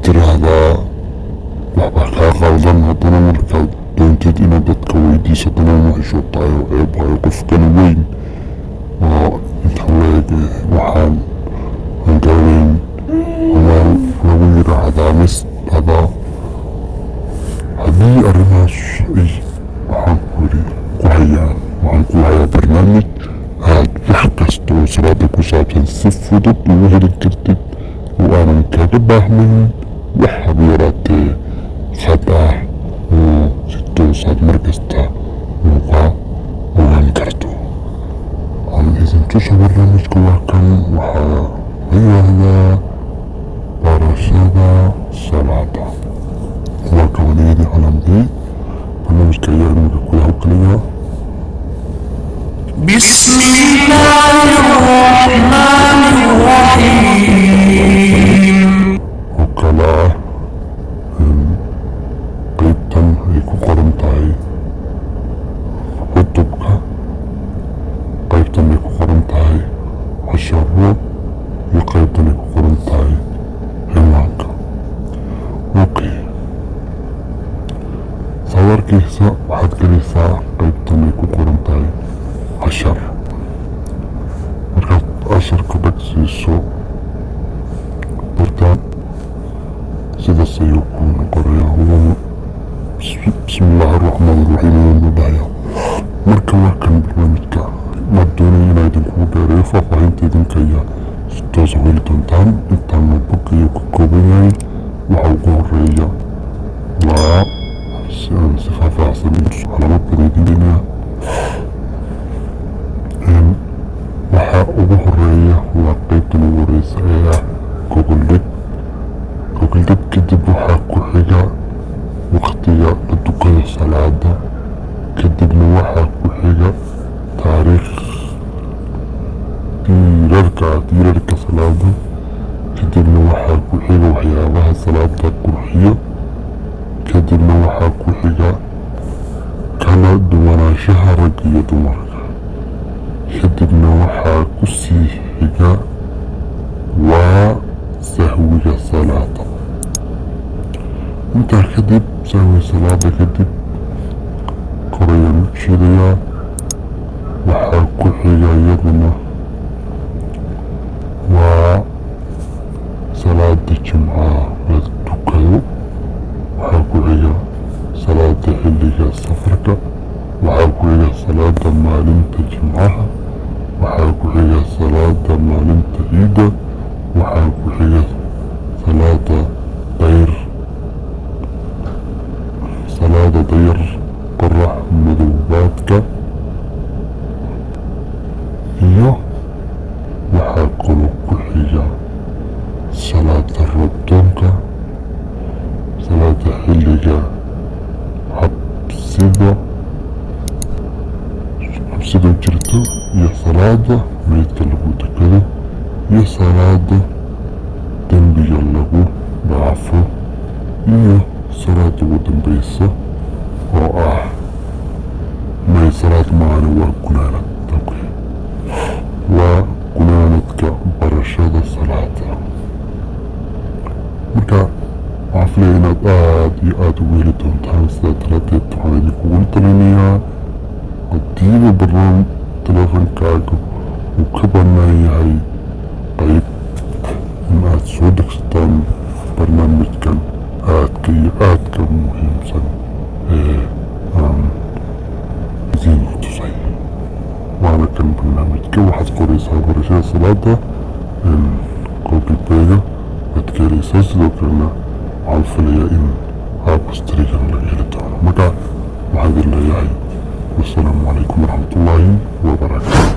tiraahdaa waxbaa kaa qaldan, haddana markaad doontid inaad dadka weydiisatana ma xishootayo eebahayo qofkan weyn oo intaan leeg waxaan aan garanayn ama lagu yiraahdaa mas'ada. haddii arrimahaas waxaan ku hayaa barnaamij aad wax kasta oo salaada ku saabsan si fudud ugu heli kartid oo aanan kaga baahnayn wax haba yaraatee khad ah oo si toosaad markasta uga ogaan karto. aan idin tuso barnaamijka waa kan, waxaa la yiraahdaa barashada salaada. waa kawaniyadii calamkii barnaamijka ayaa imika kula hawlgalayaa. بسم الله الرحمن الرحيم. وكلا قيبتن ay ku qoran tahay kutubka, qaybtan ay ku qoran tahay casharo, iyo qaybtan ay ku qoran tahay ciwaanka. okay, sawirkiisa waxaad gelaysaa qaybtan ay ku qoran tahay cashar. markaad casharka dhagsiiso bartaan sidaas ayuu ku noqonayaa. bismillaahi araxmaan iraxiim ayaan dhahayaa. marka waa kan barnaamijka maad doonaya inaa idinkugu dheereeyo faahfaahinta idinka ayaa si toosa heli doontaan. intaan notebook ayuu ka kooban yahay. waxa ugu horeeya waa si aan si faahfaahsan calaamad baan idin deenayaa. waxa ugu horeeya waa qaybtan ugu horeysa ee ah gogoldhig. gogoldhig kadib waxaa ku xiga waqtiga la tukada salaada, kadibna waxaa ku xiga taariikh diirarka salaada, kadibna waxaa ku xiga waxyaabaha salaada qurxiyo, kadibna waxaa ku xiga kala duwanaanshaha rag iyo dumarka, kadibna waxaa ku sii xiga waa sahwiga salaada. intaa kadib sahwiga salaada kadib korayaan u jeedayaa. waxaa ku xiga iyaduna waa salaada jimcaha la tukado, waxaa ku xiga salaada xilliga safarka, waxaa ku xiga salaada maalinta jimcaha, waxaa ku xiga salaada maalinta ciida, waxaa ku xiga salaada dayr qorax madoobaadka, iyo waxaa kaloo ku xiga salaada roobdoonka, salaada xilliga xabsida jirto, iyo salaada meydka lagu tukado, iyo salaada dembiga lagu dhaafo, iyo salaada ugu dambeysa oo ah salaad maana waa gunaanad. waa gunaanadka barashada salaada. marka waxaa filaya inaad aad iyo aada ugu heli doontaan. sidaa daraadeed waxaan idinkugula talinayaa hadiiba barnaamij teleefonkaaga uu ka banaan yahay qayb in aad soo dhegsataan barnaamijkan aadka iyo aadka muhiimsan ee aan idiin tusay. waana kan barnaamijka waxaad qoraysaa barashada salaada koobilbeega waad ka helaysaa. sidoo kalena waxaan filayaa in aabastarigan laga heli doono. marka waxaan idin leeyahay wasalaamu calaykum waraxmatullaahi wabarakaatu.